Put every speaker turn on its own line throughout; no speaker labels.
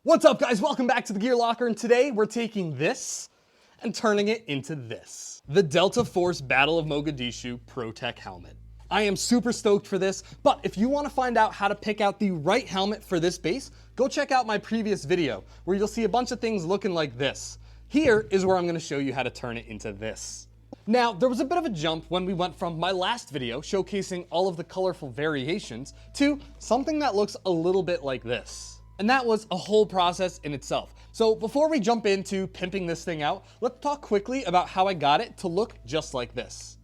What's up, guys? Welcome back to the Gear Locker, and today we're taking this and turning it into this. The Delta Force Battle of Mogadishu ProTech helmet. I am super stoked for this, but if you want to find out how to pick out the right helmet for this base, go check out my previous video where you'll see a bunch of things looking like this. Here is where I'm going to show you how to turn it into this. Now, there was a bit of a jump when we went from my last video showcasing all of the colorful variations to something that looks a little bit like this. And that was a whole process in itself. So before we jump into pimping this thing out, let's talk quickly about how I got it to look just like this.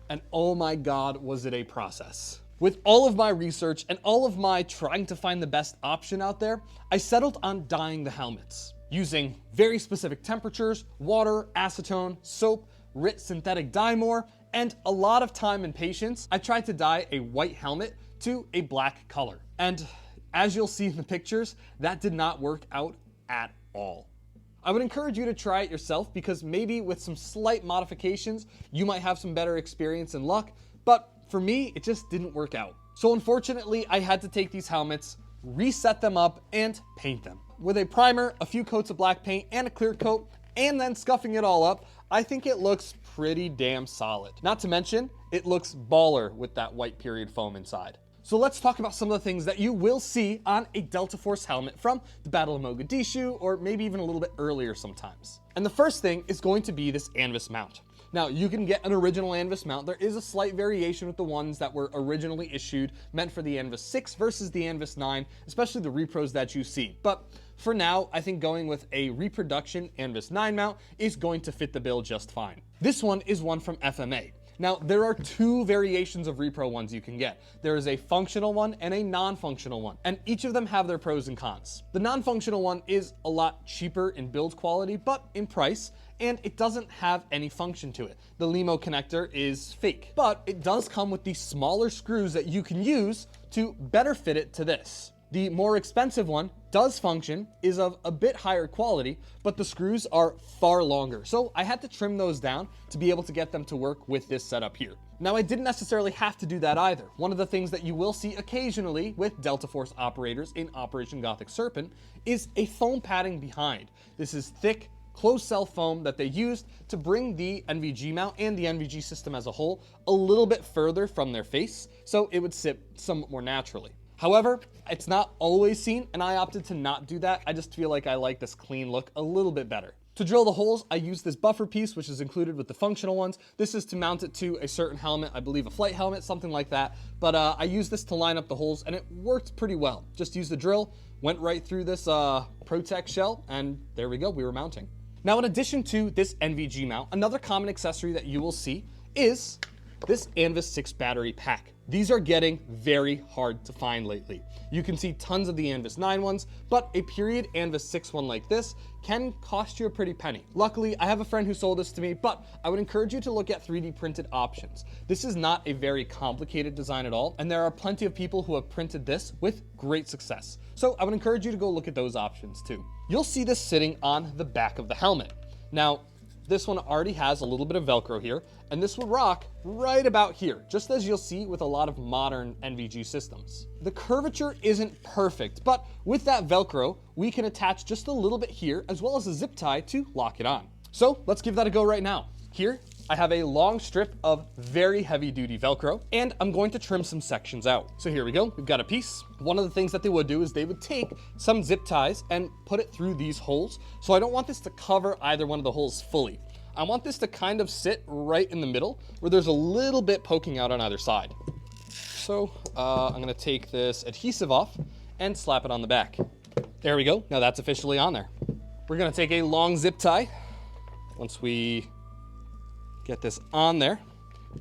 And oh my God, was it a process. With all of my research and all of my trying to find the best option out there, I settled on dyeing the helmets using very specific temperatures, water, acetone, soap, RIT synthetic dye more, and a lot of time and patience. I tried to dye a white helmet to a black color. And as you'll see in the pictures, that did not work out at all. I would encourage you to try it yourself because maybe with some slight modifications, you might have some better experience and luck, but for me, it just didn't work out. So unfortunately, I had to take these helmets, reset them up, and paint them. With a primer, a few coats of black paint, and a clear coat, and then scuffing it all up, I think it looks pretty damn solid. Not to mention, it looks baller with that white period foam inside. So let's talk about some of the things that you will see on a Delta Force helmet from the Battle of Mogadishu, or maybe even a little bit earlier sometimes. And the first thing is going to be this Anvis mount. Now, you can get an original Anvis mount. There is a slight variation with the ones that were originally issued, meant for the Anvis 6 versus the Anvis 9, especially the repros that you see. But for now, I think going with a reproduction Anvis 9 mount is going to fit the bill just fine. This one is one from FMA. Now, there are two variations of repro ones you can get. There is a functional one and a non-functional one, and each of them have their pros and cons. The non-functional one is a lot cheaper in build quality, but in price, and it doesn't have any function to it. The LEMO connector is fake, but it does come with these smaller screws that you can use to better fit it to this. The more expensive one does function, is of a bit higher quality, but the screws are far longer. So I had to trim those down to be able to get them to work with this setup here. Now, I didn't necessarily have to do that either. One of the things that you will see occasionally with Delta Force operators in Operation Gothic Serpent is a foam padding behind. This is thick, closed cell foam that they used to bring the NVG mount and the NVG system as a whole a little bit further from their face, so it would sit somewhat more naturally. However, it's not always seen, and I opted to not do that. I just feel like I like this clean look a little bit better. To drill the holes, I use this buffer piece, which is included with the functional ones. This is to mount it to a certain helmet, I believe a flight helmet, something like that. But I used this to line up the holes, and it worked pretty well. Just used the drill, went right through this ProTech shell, and there we go, we were mounting. Now, in addition to this NVG mount, another common accessory that you will see is this Anvis 6 battery pack. These are getting very hard to find lately. You can see tons of the Anvis 9 ones, but a period Anvis 6 one like this can cost you a pretty penny. Luckily, I have a friend who sold this to me, but I would encourage you to look at 3D printed options. This is not a very complicated design at all, and there are plenty of people who have printed this with great success. So I would encourage you to go look at those options too. You'll see this sitting on the back of the helmet. Now, this one already has a little bit of Velcro here, and this will rock right about here, just as you'll see with a lot of modern NVG systems. The curvature isn't perfect, but with that Velcro, we can attach just a little bit here, as well as a zip tie to lock it on. So let's give that a go right now. Here, I have a long strip of very heavy duty Velcro, and I'm going to trim some sections out. So here we go, we've got a piece. One of the things that they would do is they would take some zip ties and put it through these holes. So I don't want this to cover either one of the holes fully. I want this to kind of sit right in the middle where there's a little bit poking out on either side. So I'm gonna take this adhesive off and slap it on the back. There we go, now that's officially on there. We're gonna take a long zip tie once we get this on there,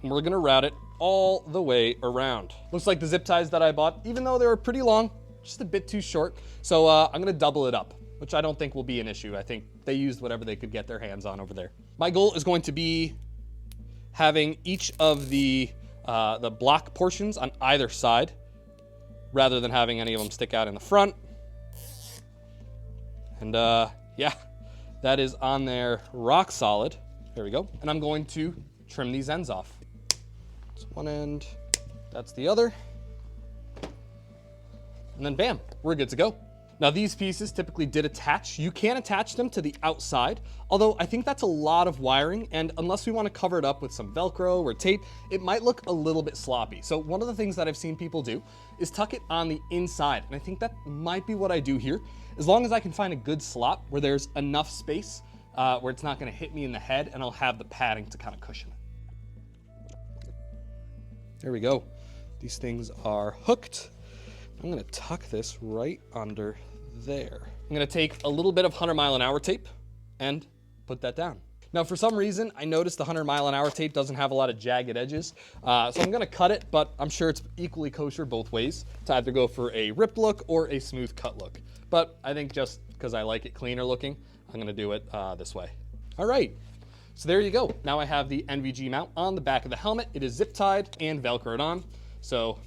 and we're gonna route it all the way around. Looks like the zip ties that I bought, even though they were pretty long, just a bit too short. So I'm gonna double it up, which I don't think will be an issue. I think they used whatever they could get their hands on over there. My goal is going to be having each of the block portions on either side, rather than having any of them stick out in the front. And yeah, that is on there rock solid. There we go. And I'm going to trim these ends off. That's one end, that's the other. And then bam, we're good to go. Now these pieces typically did attach. You can attach them to the outside, although I think that's a lot of wiring, and unless we want to cover it up with some Velcro or tape, it might look a little bit sloppy. So one of the things that I've seen people do is tuck it on the inside, and I think that might be what I do here. As long as I can find a good slot where there's enough space where it's not going to hit me in the head, and I'll have the padding to kind of cushion it. There we go. These things are hooked. I'm going to tuck this right under there. I'm going to take a little bit of 100-mile-an-hour tape and put that down. Now, for some reason, I noticed the 100-mile-an-hour tape doesn't have a lot of jagged edges, so I'm going to cut it, but I'm sure it's equally kosher both ways to either go for a ripped look or a smooth cut look. But I think just because I like it cleaner looking, I'm going to do it this way. All right. So there you go. Now I have the NVG mount on the back of the helmet. It is zip tied and Velcroed on, so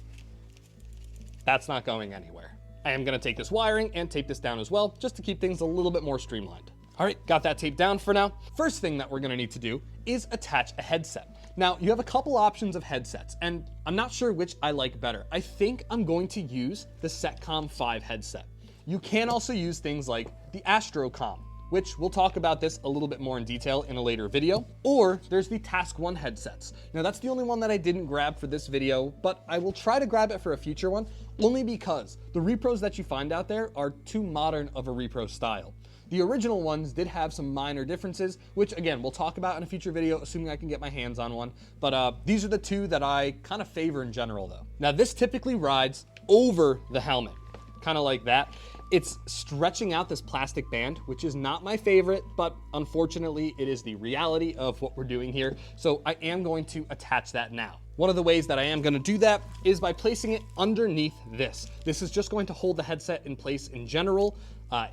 that's not going anywhere. I am going to take this wiring and tape this down as well, just to keep things a little bit more streamlined. All right, got that taped down for now. First thing that we're going to need to do is attach a headset. Now, you have a couple options of headsets, and I'm not sure which I like better. I think I'm going to use the Setcom 5 headset. You can also use things like the Astrocom, which we'll talk about this a little bit more in detail in a later video. Or there's the Task 1 headsets. Now that's the only one that I didn't grab for this video, but I will try to grab it for a future one, only because the repros that you find out there are too modern of a repro style. The original ones did have some minor differences, which again, we'll talk about in a future video, assuming I can get my hands on one. But these are the two that I kind of favor in general though. Now this typically rides over the helmet, kind of like that. It's stretching out this plastic band, which is not my favorite, but unfortunately it is the reality of what we're doing here. So I am going to attach that now. One of the ways that I am going to do that is by placing it underneath this. This is just going to hold the headset in place in general.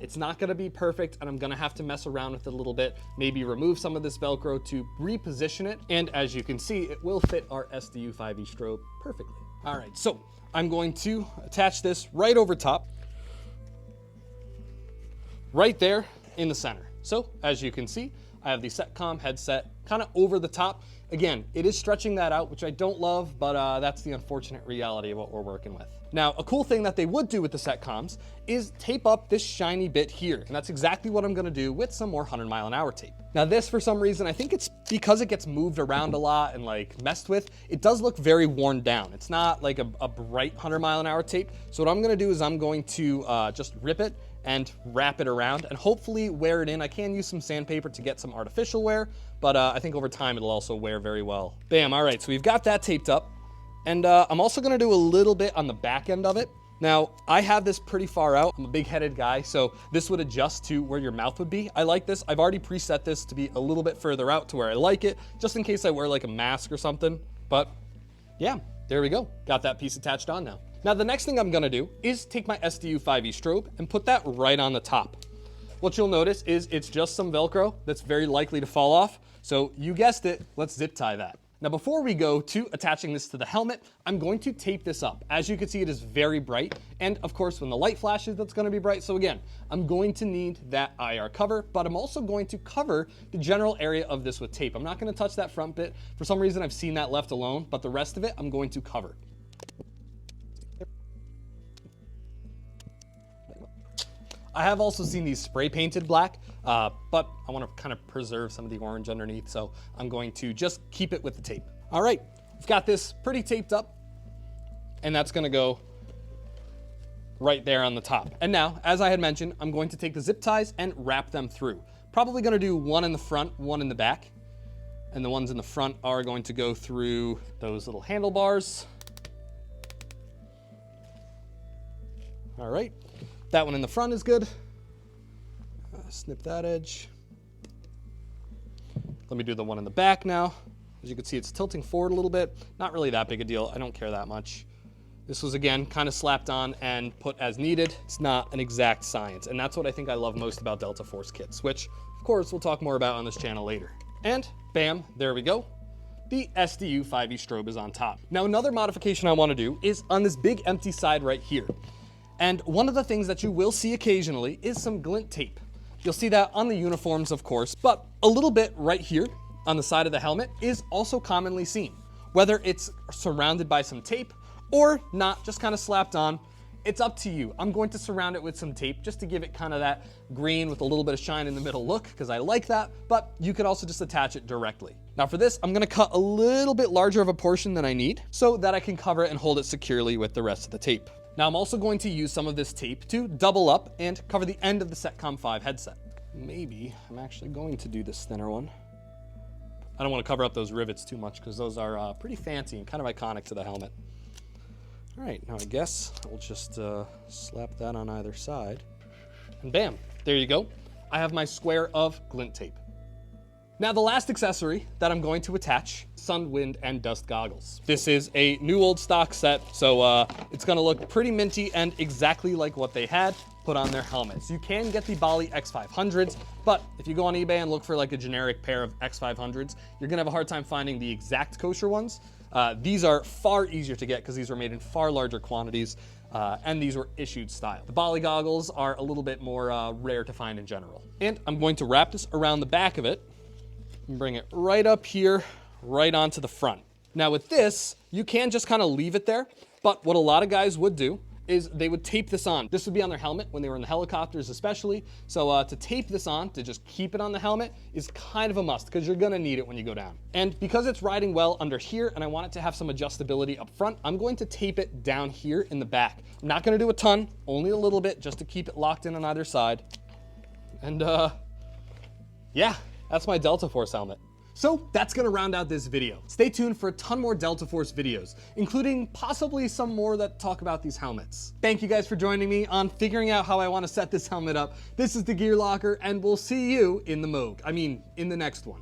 It's not going to be perfect, and I'm going to have to mess around with it a little bit, maybe remove some of this Velcro to reposition it. And as you can see, it will fit our SDU5E strobe perfectly. All right, so I'm going to attach this right over top, right there in the center. So as you can see, I have the Setcom headset kind of over the top. Again, it is stretching that out, which I don't love, but that's the unfortunate reality of what we're working with. Now, a cool thing that they would do with the Setcoms is tape up this shiny bit here. And that's exactly what I'm gonna do with some more 100-mile-an-hour tape. Now this, for some reason, I think it's because it gets moved around a lot and like messed with, it does look very worn down. It's not like a bright 100-mile-an-hour tape. So what I'm gonna do is I'm going to just rip it and wrap it around and hopefully wear it in. I can use some sandpaper to get some artificial wear, but I think over time it'll also wear very well. Bam, all right, so we've got that taped up. And I'm also gonna do a little bit on the back end of it. Now, I have this pretty far out. I'm a big-headed guy, so this would adjust to where your mouth would be. I like this. I've already preset this to be a little bit further out to where I like it, just in case I wear like a mask or something. But yeah, there we go. Got that piece attached on now. Now, the next thing I'm gonna do is take my SDU5E strobe and put that right on the top. What you'll notice is it's just some Velcro that's very likely to fall off. So you guessed it, let's zip tie that. Now, before we go to attaching this to the helmet, I'm going to tape this up. As you can see, it is very bright. And of course, when the light flashes, that's gonna be bright. So again, I'm going to need that IR cover, but I'm also going to cover the general area of this with tape. I'm not gonna touch that front bit. For some reason, I've seen that left alone, but the rest of it, I'm going to cover. I have also seen these spray painted black, but I want to kind of preserve some of the orange underneath, so I'm going to just keep it with the tape. All right, we've got this pretty taped up, and that's going to go right there on the top. And now, as I had mentioned, I'm going to take the zip ties and wrap them through. Probably going to do one in the front, one in the back, and the ones in the front are going to go through those little handlebars. All right. That one in the front is good. Snip that edge. Let me do the one in the back now. As you can see, it's tilting forward a little bit. Not really that big a deal. I don't care that much. This was, again, kind of slapped on and put as needed. It's not an exact science. And that's what I think I love most about Delta Force kits, which, of course, we'll talk more about on this channel later. And bam, there we go. The SDU5E strobe is on top. Now, another modification I want to do is on this big empty side right here. And one of the things that you will see occasionally is some glint tape. You'll see that on the uniforms, of course, but a little bit right here on the side of the helmet is also commonly seen. Whether it's surrounded by some tape or not, just kind of slapped on, It's up to you. I'm going to surround it with some tape just to give it kind of that green with a little bit of shine in the middle look, because I like that, but you could also just attach it directly. Now for this, I'm gonna cut a little bit larger of a portion than I need so that I can cover it and hold it securely with the rest of the tape. Now I'm also going to use some of this tape to double up and cover the end of the Setcom 5 headset. Maybe I'm actually going to do this thinner one. I don't want to cover up those rivets too much because those are pretty fancy and kind of iconic to the helmet. All right, now I guess we'll just slap that on either side. And bam, there you go. I have my square of glint tape. Now the last accessory that I'm going to attach, sun, wind, and dust goggles. This is a new old stock set, so it's gonna look pretty minty and exactly like what they had put on their helmets. You can get the Bali X500s, but if you go on eBay and look for like a generic pair of X500s, you're gonna have a hard time finding the exact kosher ones. These are far easier to get because these were made in far larger quantities, and these were issued style. The Bali goggles are a little bit more rare to find in general. And I'm going to wrap this around the back of it and bring it right up here, right onto the front. Now with this, you can just kind of leave it there, but what a lot of guys would do is they would tape this on. This would be on their helmet when they were in the helicopters especially. So to tape this on, to just keep it on the helmet is kind of a must because you're gonna need it when you go down. And because it's riding well under here and I want it to have some adjustability up front, I'm going to tape it down here in the back. I'm not gonna do a ton, only a little bit just to keep it locked in on either side. And yeah, that's my Delta Force helmet. So that's gonna round out this video. Stay tuned for a ton more Delta Force videos, including possibly some more that talk about these helmets. Thank you guys for joining me on figuring out how I wanna set this helmet up. This is The Gear Locker, and we'll see you in the Moog. I mean, in the next one.